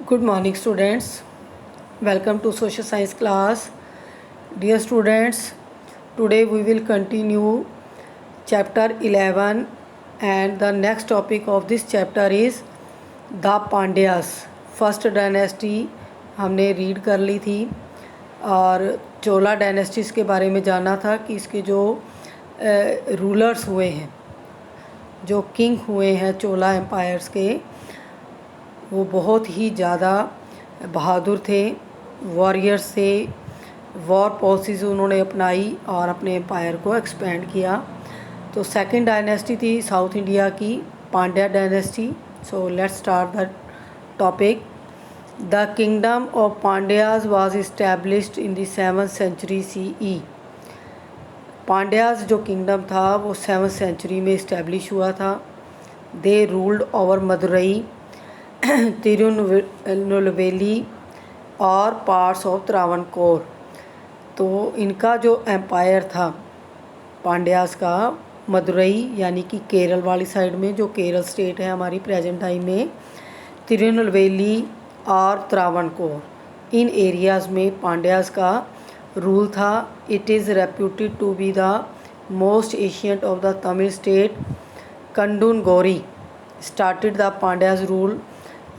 Good morning students. Welcome to social science class. Dear students, today we will continue chapter 11 and the next topic of this chapter is the Pandyas. First dynasty हमने read कर ली थी और चोला dynasties के बारे में जाना था कि इसके जो रूलर्स हुए हैं, जो किंग हुए हैं चोला एम्पायर्स के, वो बहुत ही ज़्यादा बहादुर थे, वॉरियर्स थे। वॉर पॉलिसीज़ उन्होंने अपनाई और अपने एम्पायर को एक्सपेंड किया। तो सेकंड डायनेस्टी थी साउथ इंडिया की, Pandya dynasty. So let's start the topic. The kingdom of Pandyas was established in the 7th century CE। Pandyas जो किंगडम था वो 7th सेंचुरी में इस्टेब्लिश हुआ था। दे रूल्ड ओवर मदुरई, तिरुनेलवेली और पार्ट्स ऑफ त्रावणकोर। तो इनका जो एम्पायर था पांड्यास का, मदुरई यानी कि केरल वाली साइड में, जो केरल स्टेट है हमारी प्रेजेंट टाइम में, तिरुनेलवेली और त्रावणकोर, इन एरियाज़ में पांड्यास का रूल था। It is reputed to be the most ancient of the Tamil state. कंडूनगोरी स्टार्टेड द पांड्यास रूल,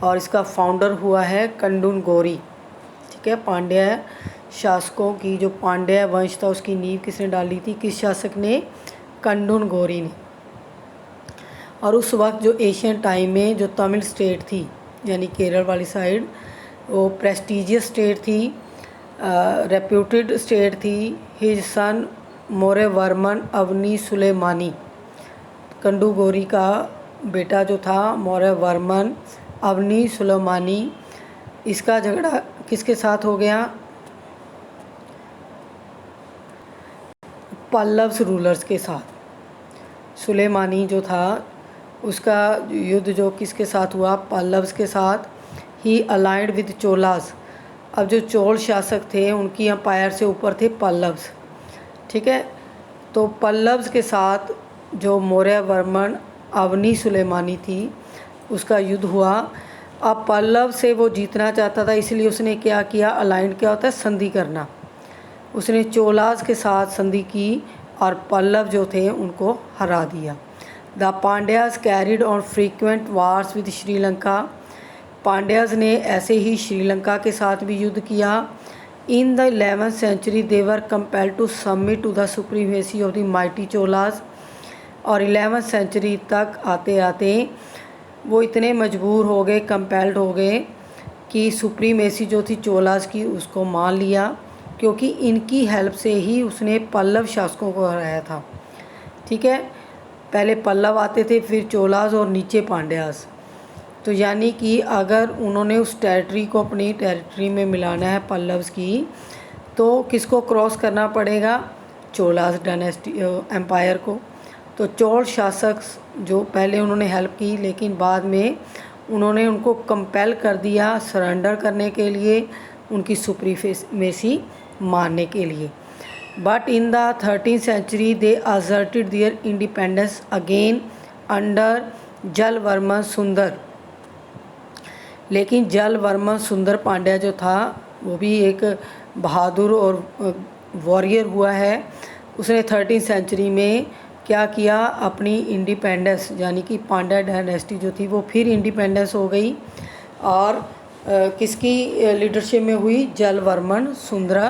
और इसका फाउंडर हुआ है कंडूनगोरी। ठीक है, पांड्या शासकों की जो पांड्या वंश था उसकी नींव किसने डाली थी, किस शासक ने? कंडूनगोरी ने। और उस वक्त जो एशियन टाइम में जो तमिल स्टेट थी यानी केरल वाली साइड, वो प्रेस्टिजियस स्टेट थी, रेप्यूटेड स्टेट थी। हिज सन मौर्यवर्मन अवनी सुलेमानी, कंडूगोरी का बेटा जो था मौर्यवर्मन अवनी सुलेमानी, इसका झगड़ा किसके साथ हो गया? पल्लव्स रूलर्स के साथ। सुलेमानी जो था उसका युद्ध जो किसके साथ हुआ? पल्लव्स के साथ। ही अलाइंड विद चोलास। अब जो चोल शासक थे उनकी एम्पायर से ऊपर थे पल्लव्स। ठीक है, तो पल्लव्स के साथ जो मौर्यवर्मन अवनी सुलेमानी थी उसका युद्ध हुआ। अब पल्लव से वो जीतना चाहता था, इसलिए उसने क्या किया? अलाइन क्या होता है? संधि करना। उसने चोलास के साथ संधि की और पल्लव जो थे उनको हरा दिया। The Pandyas carried on frequent wars with Sri Lanka. Pandyas ने ऐसे ही श्रीलंका के साथ भी युद्ध किया। In the 11th century they were compelled to submit to the supremacy of the mighty Cholas. और 11th सेंचुरी तक आते आते वो इतने मजबूर हो गए, कंपेल्ड हो गए कि सुप्रीमेसी जो थी चोलास की उसको मान लिया, क्योंकि इनकी हेल्प से ही उसने पल्लव शासकों को हराया था। ठीक है, पहले पल्लव आते थे, फिर चोलास और नीचे पांड्यास। तो यानी कि अगर उन्होंने उस टेरिटरी को अपनी टेरिटरी में मिलाना है पल्लव्स की, तो किसको क्रॉस करना पड़ेगा? चोलास डायनेस्टी एम्पायर को। तो चोल शासक जो पहले उन्होंने हेल्प की, लेकिन बाद में उन्होंने उनको कंपेल कर दिया सरेंडर करने के लिए, उनकी सुप्रीमेसी मानने के लिए। But in the 13th century they asserted their independence again under Jatavarman Sundara. लेकिन जलवर्मन सुंदर पांड्या जो था वो भी एक बहादुर और वॉरियर हुआ है। उसने 13th सेंचुरी में क्या किया? अपनी इंडिपेंडेंस, यानी कि पांड्या डायनेस्टी जो थी वो फिर इंडिपेंडेंस हो गई। और किसकी लीडरशिप में हुई? Jatavarman Sundara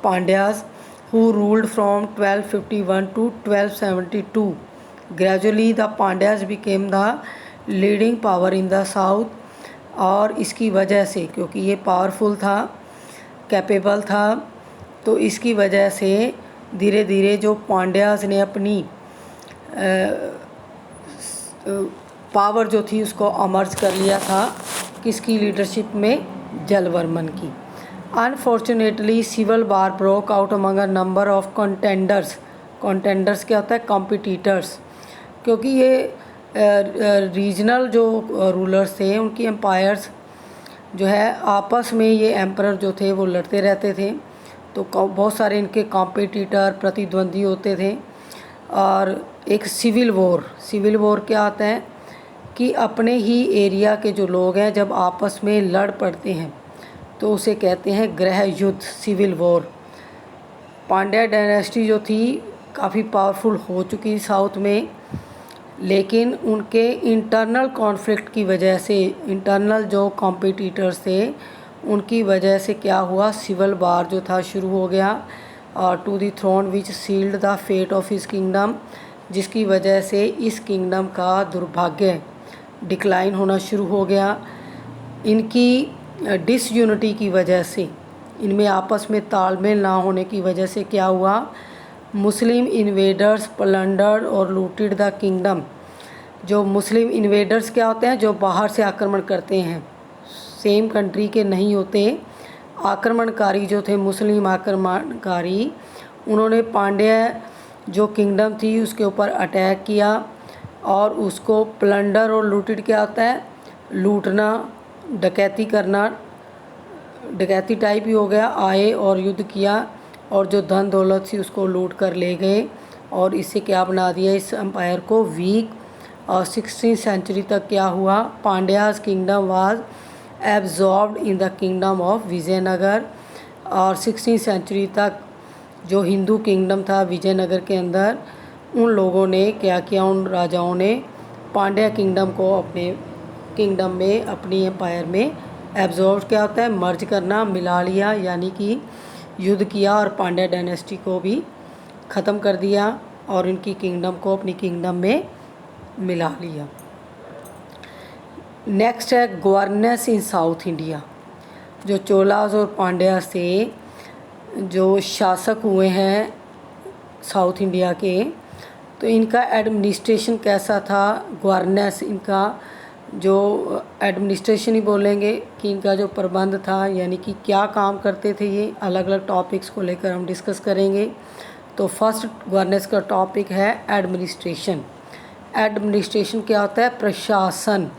Pandyas, who ruled from 1251 to 1272। Gradually the Pandyas became the leading power in the south. और इसकी वजह से, क्योंकि ये पावरफुल था, कैपेबल था, तो इसकी वजह से धीरे धीरे जो पांड्यास ने अपनी पावर जो थी उसको अमर्ज कर लिया था। किसकी लीडरशिप में? जलवर्मन की। Unfortunately civil war broke out among a number of contenders. Contenders क्या होता है? कॉम्पिटिटर्स। क्योंकि ये रीजनल जो रूलर्स थे उनकी एम्पायर्स जो है आपस में, ये एम्परर जो थे वो लड़ते रहते थे, तो बहुत सारे इनके कॉम्पिटिटर प्रतिद्वंदी होते थे। और एक सिविल वॉर क्या होता है कि अपने ही एरिया के जो लोग हैं जब आपस में लड़ पड़ते हैं तो उसे कहते हैं गृह युद्ध, सिविल वॉर। पांड्या डायनेस्टी जो थी काफ़ी पावरफुल हो चुकी साउथ में, लेकिन उनके इंटरनल कॉन्फ्लिक्ट की वजह से, इंटरनल जो कॉम्पिटिटर्स थे उनकी वजह से क्या हुआ, सिविल वार जो था शुरू हो गया। और to the throne which sealed the fate of his kingdom, जिसकी वजह से इस किंगडम का दुर्भाग्य डिक्लाइन होना शुरू हो गया। इनकी डिसयूनिटी की वजह से, इनमें आपस में तालमेल ना होने की वजह से क्या हुआ, मुस्लिम इन्वेडर्स प्लंडर्ड और लूटेड द किंगडम। जो मुस्लिम इन्वेडर्स क्या होते हैं, जो बाहर से आक्रमण करते हैं, सेम कंट्री के नहीं होते, आक्रमणकारी जो थे मुस्लिम आक्रमणकारी, उन्होंने पांड्या जो किंगडम थी उसके ऊपर अटैक किया और उसको प्लंडर और लूटेड क्या होता है, लूटना, डकैती करना, डकैती टाइप ही हो गया। आए और युद्ध किया और जो धन दौलत थी उसको लूट कर ले गए और इससे क्या बना दिया इस एम्पायर को, वीक। और 16वीं सेंचुरी तक क्या हुआ, Pandyas kingdom was absorbed in the kingdom of Vijayanagar. और 16वीं सेंचुरी तक जो हिंदू किंगडम था विजयनगर के अंदर, उन लोगों ने क्या किया, उन राजाओं ने पांड्या किंगडम को अपने किंगडम में, अपनी एम्पायर में एब्जॉर्ब क्या होता है, मर्ज करना, मिला लिया, यानी कि युद्ध किया और पांड्या डायनेस्टी को भी ख़त्म कर दिया और इनकी किंगडम को अपनी किंगडम में मिला लिया। नेक्स्ट है गवर्नेंस इन साउथ इंडिया। जो चोलास और पांड्या से जो शासक हुए हैं साउथ इंडिया के, तो इनका एडमिनिस्ट्रेशन कैसा था, गवर्नेंस, इनका जो एडमिनिस्ट्रेशन ही बोलेंगे कि इनका जो प्रबंध था, यानी कि क्या काम करते थे, ये अलग अलग टॉपिक्स को लेकर हम डिस्कस करेंगे। तो फर्स्ट गवर्नेंस का टॉपिक है एडमिनिस्ट्रेशन। एडमिनिस्ट्रेशन क्या होता है, प्रशासन,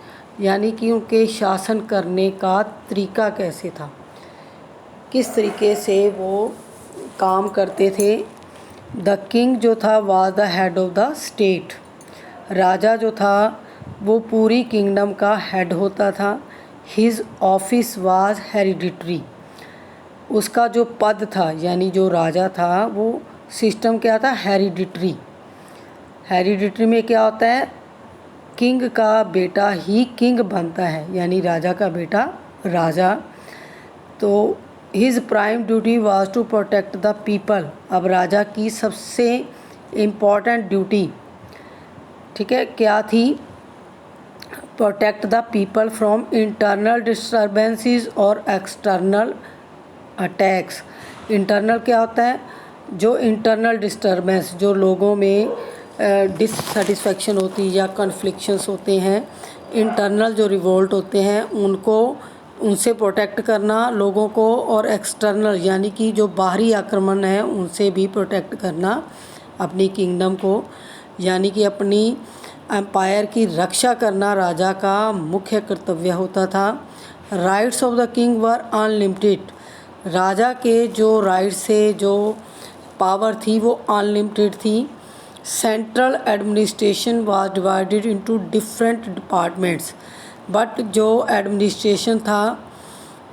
यानी कि उनके शासन करने का तरीका कैसे था, किस तरीके से वो काम करते थे। द किंग जो था was the head of the state. राजा जो था वो पूरी किंगडम का हेड होता था। His office was hereditary. उसका जो पद था, यानी जो राजा था, वो सिस्टम क्या था, हेरिडिटरी। हेरिडिटरी में क्या होता है, किंग का बेटा ही किंग बनता है, यानी राजा का बेटा राजा। तो his prime duty was to protect the people. अब राजा की सबसे इम्पॉर्टेंट ड्यूटी, ठीक है, क्या थी, protect the people from internal disturbances और एक्सटर्नल अटैक्स। इंटरनल क्या होता है, जो इंटरनल डिस्टर्बेंस, जो लोगों में डिससेटिस्फैक्शन होती है या कन्फ्लिक्शंस होते हैं, इंटरनल जो रिवोल्ट होते हैं उनको, उनसे प्रोटेक्ट करना लोगों को, और एक्सटर्नल यानी कि जो बाहरी आक्रमण है उनसे भी प्रोटेक्ट करना अपनी किंगडम को, यानी कि अपनी एम्पायर की रक्षा करना राजा का मुख्य कर्तव्य होता था। Rights of the king were unlimited. राजा के जो राइट्स से जो पावर थी वो अनलिमिटेड थी। Central administration was divided into different departments. But जो एडमिनिस्ट्रेशन था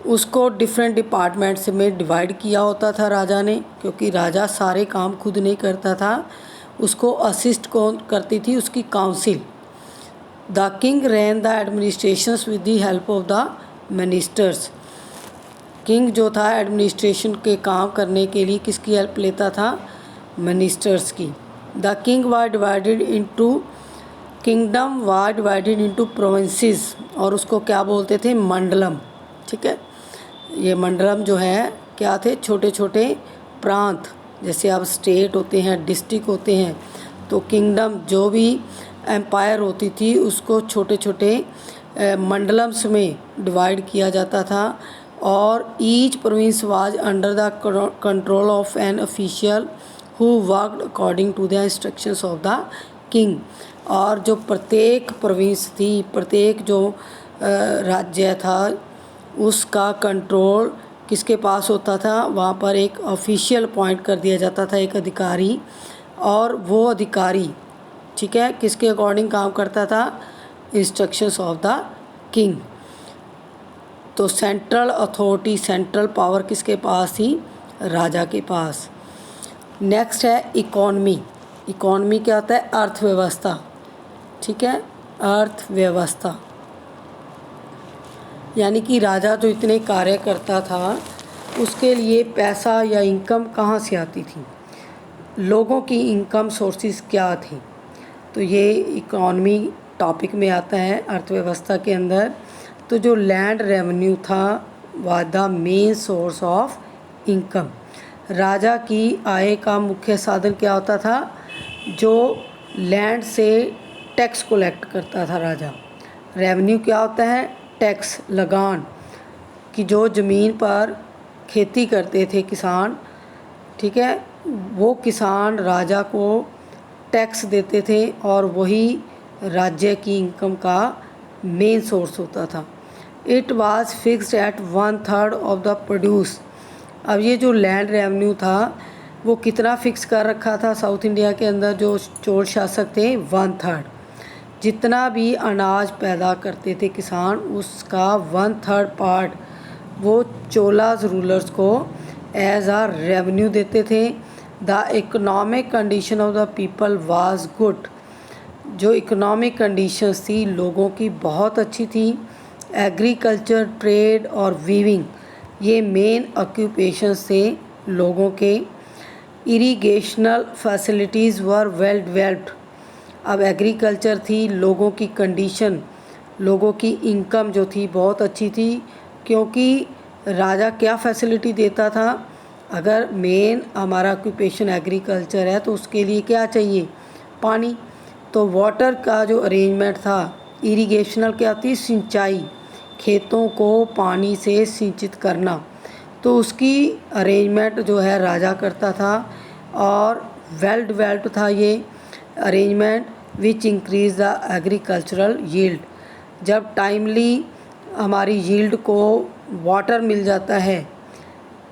उसको डिफरेंट डिपार्टमेंट्स में डिवाइड किया होता था राजा ने, क्योंकि राजा सारे काम खुद नहीं करता था, उसको असिस्ट कौन करती थी, उसकी council. The king rain the administrations with the help of the ministers. King जो था एडमिनिस्ट्रेशन के काम करने के लिए किसकी हेल्प लेता था, मिनिस्टर्स की। The king was divided into, kingdom was divided into provinces, और उसको क्या बोलते थे, मंडलम। ठीक है, ये मंडलम जो है क्या थे, छोटे छोटे प्रांत, जैसे अब स्टेट होते हैं, डिस्ट्रिक्ट होते हैं, तो किंगडम जो भी एम्पायर होती थी उसको छोटे छोटे मंडलम्स में डिवाइड किया जाता था। और each province was under the control of an official who worked according to the instructions of the king. और जो प्रत्येक प्रोविंस थी, प्रत्येक जो राज्य था, उसका कंट्रोल किसके पास होता था, वहाँ पर एक ऑफिशियल अपॉइंट कर दिया जाता था, एक अधिकारी। और वो अधिकारी, ठीक है, किसके अकॉर्डिंग काम करता था, इंस्ट्रक्शंस ऑफ द किंग। तो सेंट्रल अथॉरिटी, सेंट्रल पावर किसके पास थी? राजा के पास। नेक्स्ट है इकॉनमी। इकॉनमी क्या होता है? अर्थव्यवस्था। ठीक है, अर्थव्यवस्था यानी कि राजा जो इतने कार्य करता था उसके लिए पैसा या इनकम कहाँ से आती थी, लोगों की इनकम सोर्सेज क्या थी। तो ये इकॉनमी टॉपिक में आता है, अर्थव्यवस्था के अंदर। तो जो लैंड रेवेन्यू था was the main source of income. राजा की आय का मुख्य साधन क्या होता था? जो लैंड से टैक्स कलेक्ट करता था राजा। रेवेन्यू क्या होता है? टैक्स, लगान, कि जो ज़मीन पर खेती करते थे किसान, ठीक है, वो किसान राजा को टैक्स देते थे और वही राज्य की इनकम का मेन सोर्स होता था। It was fixed at 1/3 of the produce. अब ये जो लैंड रेवेन्यू था वो कितना फिक्स कर रखा था साउथ इंडिया के अंदर जो चोल शासक थे? 1/3। जितना भी अनाज पैदा करते थे किसान उसका 1/3 पार्ट वो चोलाज रूलर्स को एज आ रेवेन्यू देते थे। The economic condition of the people was good. जो इकोनॉमिक कंडीशंस थी लोगों की बहुत अच्छी थी। एग्रीकल्चर, ट्रेड और वीविंग ये मेन ऑक्यूपेशंस थे लोगों के। Irrigational facilities were well developed. अब एग्रीकल्चर थी, लोगों की कंडीशन, लोगों की इनकम जो थी बहुत अच्छी थी, क्योंकि राजा क्या फैसिलिटी देता था? अगर मेन हमारा ऑक्यूपेशन एग्रीकल्चर है तो उसके लिए क्या चाहिए? पानी। तो वाटर का जो अरेंजमेंट था, इरिगेशनल क्या थी? सिंचाई, खेतों को पानी से सिंचित करना, तो उसकी अरेंजमेंट जो है राजा करता था और वेल डेवलप्ड था ये arrangement, which increase the agricultural yield. जब टाइमली हमारी यील्ड को वाटर मिल जाता है,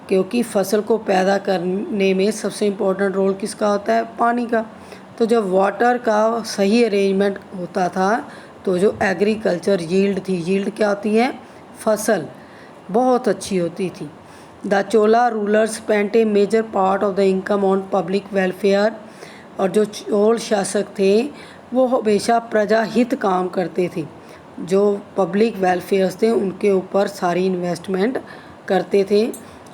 क्योंकि फसल को पैदा करने में सबसे इम्पोर्टेंट रोल किसका होता है? पानी का। तो जब वाटर का सही अरेंजमेंट होता था तो जो एग्रीकल्चर यील्ड थी, यील्ड क्या होती है? फसल, बहुत अच्छी होती थी। The Chola rulers spent a major part of the income on public welfare. और जो चोल शासक थे वो हमेशा प्रजा हित काम करते थे, जो पब्लिक वेलफेयर्स थे उनके ऊपर सारी इन्वेस्टमेंट करते थे।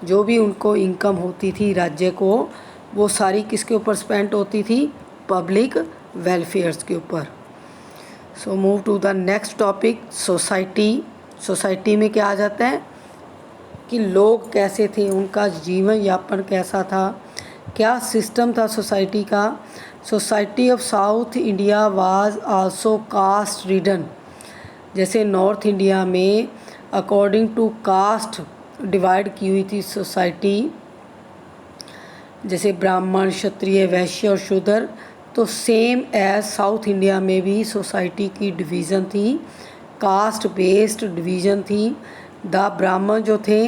जो भी उनको इनकम होती थी राज्य को वो सारी किसके ऊपर स्पेंड होती थी? पब्लिक वेलफेयर्स के ऊपर। So move to the next topic, society. Society में क्या आ जाता है कि लोग कैसे थे, उनका जीवन यापन कैसा था, क्या सिस्टम था सोसाइटी का। Society of south India was also caste ridden. जैसे नॉर्थ इंडिया में अकॉर्डिंग टू कास्ट डिवाइड की हुई थी सोसाइटी, जैसे ब्राह्मण, क्षत्रिय, वैश्य और शूद्र। तो सेम एज साउथ इंडिया में भी सोसाइटी की डिवीज़न थी, कास्ट बेस्ड डिवीज़न थी। द ब्राह्मण जो थे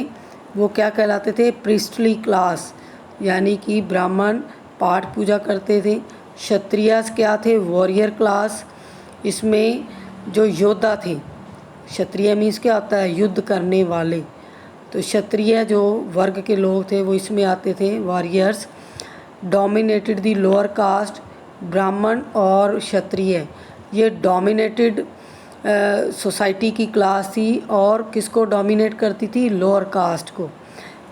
वो क्या कहलाते थे? प्रिस्टली क्लास, यानी कि ब्राह्मण पाठ पूजा करते थे। क्षत्रिय क्या थे? Warrior class. इसमें जो योद्धा थे, क्षत्रिय मीन्स क्या होता है? युद्ध करने वाले। तो क्षत्रिय जो वर्ग के लोग थे वो इसमें आते थे, warriors. Dominated the lower caste. ब्राह्मण और क्षत्रिय ये डोमिनेटेड सोसाइटी की क्लास थी और किसको डोमिनेट करती थी? लोअर कास्ट को।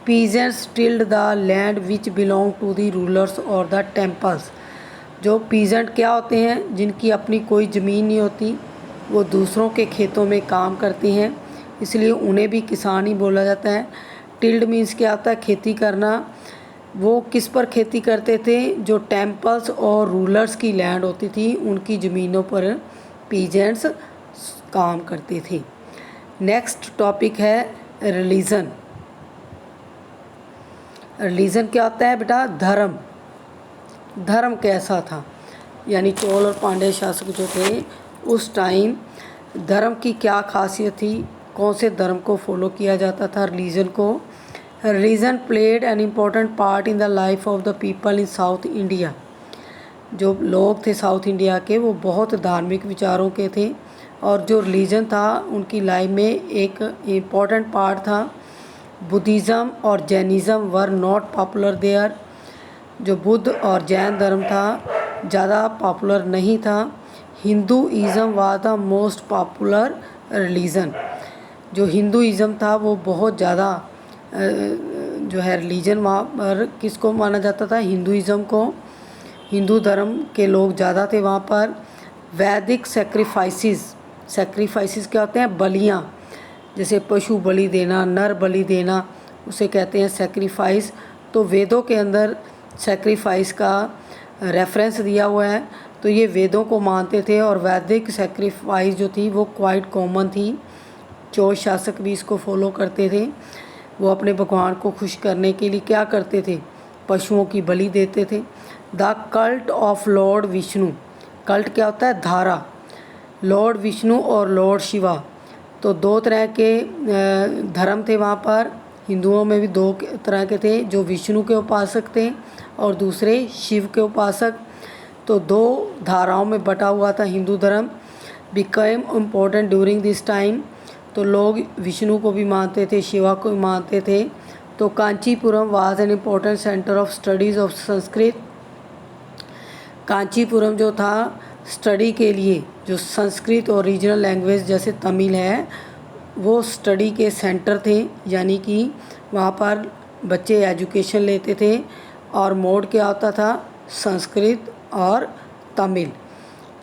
Peasants tilled the land which belong to the rulers और द टेम्पल्स। जो पीजेंट क्या होते हैं? जिनकी अपनी कोई ज़मीन नहीं होती, वो दूसरों के खेतों में काम करते हैं, इसलिए उन्हें भी किसान ही बोला जाता है। टिल्ड मीन्स क्या होता है? खेती करना। वो किस पर खेती करते थे? जो टेम्पल्स और रूलर्स की लैंड होती थी उनकी ज़मीनों पर पीजेंट्स काम करते थे। नेक्स्ट टॉपिक है रिलीजन। रिलीजन क्या होता है बेटा? धर्म। धर्म कैसा था? यानी चोल और पांड्य शासक जो थे उस टाइम धर्म की क्या खासियत थी, कौन से धर्म को फॉलो किया जाता था, रिलीजन को। Religion played an important part in the life of the people in south India. जो लोग थे साउथ इंडिया के वो बहुत धार्मिक विचारों के थे। और जो रिलीजन था उनकी लाइफ में एक इम्पॉर्टेंट पार्ट था। बुद्धिज़्म और Jainism were not popular there. जो बुद्ध और जैन धर्म था ज़्यादा पॉपुलर नहीं था। Hinduism was the most popular religion. जो हिंदूइज़्म था वो बहुत ज़्यादा जो है रिलीजन वहाँ पर किसको माना जाता था, हिंदूइज़्म को। हिंदू धर्म के लोग ज़्यादा थे वहाँ पर। वैदिक सेक्रीफाइसेस क्या होते हैं, बलियाँ, जैसे पशु बलि देना, नर बलि देना, उसे कहते हैं सेक्रीफाइस। तो वेदों के अंदर सेक्रीफाइस का रेफरेंस दिया हुआ है, तो ये वेदों को मानते थे। और वैदिक सेक्रीफाइस जो थी वो क्वाइट कॉमन थी। चोल शासक भी इसको फॉलो करते थे। वो अपने भगवान को खुश करने के लिए क्या करते थे, पशुओं की बलि देते थे। The cult of Lord Vishnu, cult क्या होता है, धारा, लॉर्ड विष्णु और लॉर्ड शिवा, तो दो तरह के धर्म थे वहाँ पर। हिंदुओं में भी दो तरह के थे, जो विष्णु के उपासक थे और दूसरे शिव के उपासक। तो दो धाराओं में बटा हुआ था हिंदू धर्म। Became important during this time, तो लोग विष्णु को भी मानते थे, शिवा को भी मानते थे। तो Kanchipuram was an important centre of studies of Sanskrit. Kanchipuram जो था स्टडी के लिए, जो संस्कृत और रीजनल लैंग्वेज जैसे तमिल है, वो स्टडी के सेंटर थे। यानी कि वहाँ पर बच्चे एजुकेशन लेते थे और मोड क्या होता था, संस्कृत और तमिल।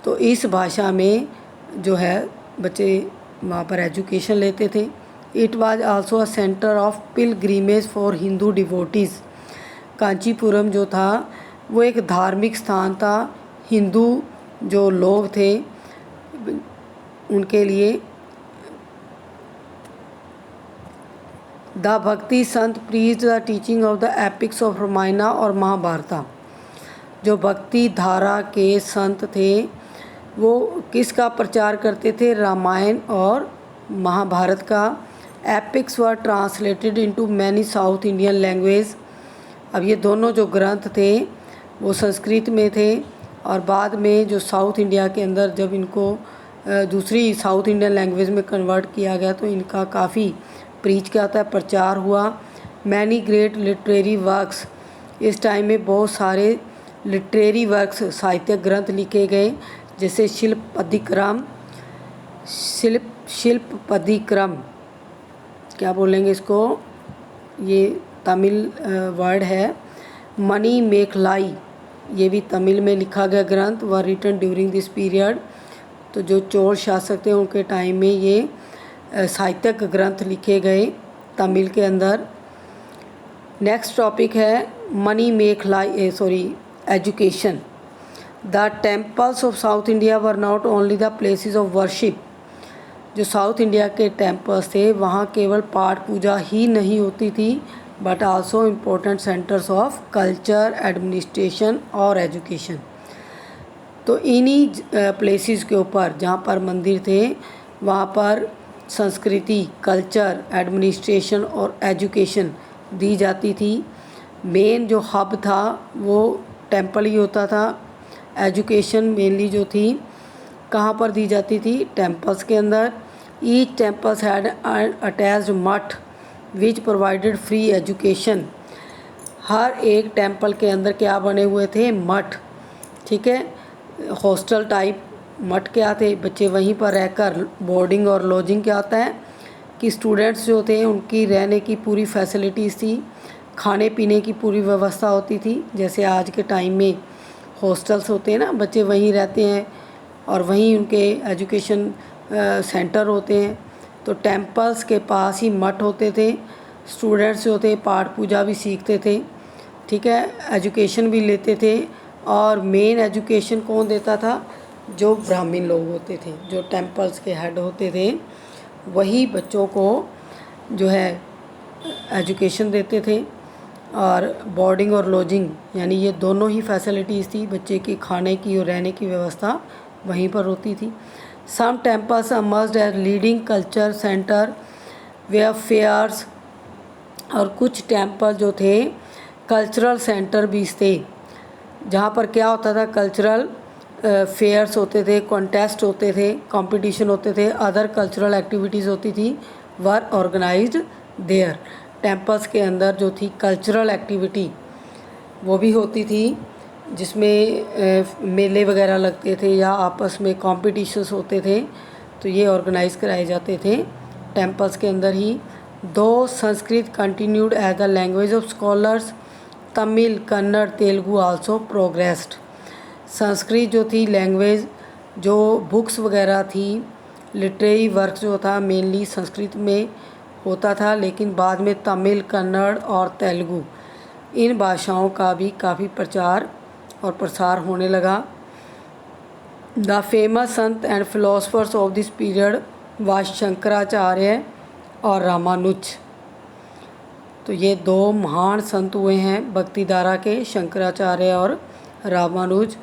तो इस भाषा में जो है बच्चे वहाँ पर एजुकेशन लेते थे। It was also a centre of pilgrimage for Hindu devotees. Kanchipuram जो था वो एक धार्मिक स्थान था, हिंदू जो लोग थे उनके लिए। The Bhakti sant preach the teaching of the epics of Ramayana और महाभारता। जो भक्ति धारा के संत थे वो किसका प्रचार करते थे, रामायण और महाभारत का। Epics were translated into many South Indian language. अब ये दोनों जो ग्रंथ थे वो संस्कृत में थे और बाद में जो साउथ इंडिया के अंदर जब इनको दूसरी साउथ इंडियन लैंग्वेज में कन्वर्ट किया गया तो इनका काफ़ी प्रीच क्या होता है, प्रचार हुआ। मैनी ग्रेट लिटरेरी वर्क्स, इस टाइम में बहुत सारे लिटरेरी वर्क्स, साहित्यिक ग्रंथ लिखे गए, जैसे शिल्पपदिक्रम क्या बोलेंगे इसको, ये तमिल वर्ड है। मणि मेखलाई, ये भी तमिल में लिखा गया ग्रंथ, were written during this period. तो जो चोल शासक थे उनके टाइम में ये साहित्यिक ग्रंथ लिखे गए तमिल के अंदर। नेक्स्ट टॉपिक है Manimekalai education. The temples of south India were not only the places of worship. जो साउथ इंडिया के टेम्पल्स थे वहाँ केवल पाठ पूजा ही नहीं होती थी, but also important centres of culture, administration और एजुकेशन। तो इन्हीं प्लेसेस के ऊपर जहाँ पर मंदिर थे वहाँ पर संस्कृति, कल्चर, एडमिनिस्ट्रेशन और एजुकेशन दी जाती थी। मेन जो हब था वो टेम्पल ही होता था। एजुकेशन मेनली जो थी कहाँ पर दी जाती थी, टेम्पल्स के अंदर। ईच टेम्पल्स हैड अटैच्ड मठ विच प्रोवाइडेड फ्री एजुकेशन। हर एक टेम्पल के अंदर क्या बने हुए थे, मठ, ठीक है, हॉस्टल टाइप मठ क्या थे, बच्चे वहीं पर रहकर, बोर्डिंग और लॉजिंग क्या होता है कि स्टूडेंट्स जो थे उनकी रहने की पूरी फैसिलिटीज़ थी, खाने पीने की पूरी व्यवस्था होती थी। जैसे आज के टाइम में हॉस्टल्स होते हैं ना, बच्चे वहीं रहते हैं और वहीं उनके एजुकेशन सेंटर होते हैं। तो टेम्पल्स के पास ही मठ होते थे, स्टूडेंट्स जो थे पाठ पूजा भी सीखते थे, ठीक है, एजुकेशन भी लेते थे। और मेन एजुकेशन कौन देता था, जो ब्राह्मण लोग होते थे, जो टेम्पल्स के हेड होते थे, वही बच्चों को जो है एजुकेशन देते थे। और बोर्डिंग और लॉजिंग यानी ये दोनों ही फैसिलिटीज़ थी, बच्चे की खाने की और रहने की व्यवस्था वहीं पर होती थी। Some temples emerged as leading culture centre where fairs, और कुछ टेम्पल जो थे कल्चरल सेंटर भी थे, जहाँ पर क्या होता था, कल्चरल फेयर्स होते थे, कॉन्टेस्ट होते थे, कंपटीशन होते थे, अदर कल्चरल एक्टिविटीज़ होती थी, वर ऑर्गेनाइज्ड देयर। टेम्पल्स के अंदर जो थी कल्चरल एक्टिविटी वो भी होती थी, जिसमें मेले वगैरह लगते थे या आपस में कॉम्पिटिशन्स होते थे, तो ये ऑर्गेनाइज कराए जाते थे टेम्पल्स के अंदर ही। Though Sanskrit continued as the language of scholars, Tamil, Kannada, Telugu also progressed. Sanskrit जो थी लैंग्वेज, जो बुक्स वगैरह थी, लिटरेरी वर्क जो था मेनली संस्कृत में होता था, लेकिन बाद में तमिल, कन्नड़ और तेलुगु इन भाषाओं का भी काफ़ी प्रचार और प्रसार होने लगा। The famous Sant and philosophers of this period व शंकराचार्य और रामानुज। तो ये दो महान संत हुए हैं भक्ति धारा के, शंकराचार्य और रामानुज।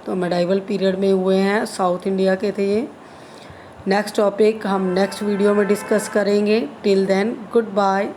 तो मेडाइवल पीरियड में हुए हैं, साउथ इंडिया के थे ये। नेक्स्ट टॉपिक हम नेक्स्ट वीडियो में डिस्कस करेंगे। Till then good bye.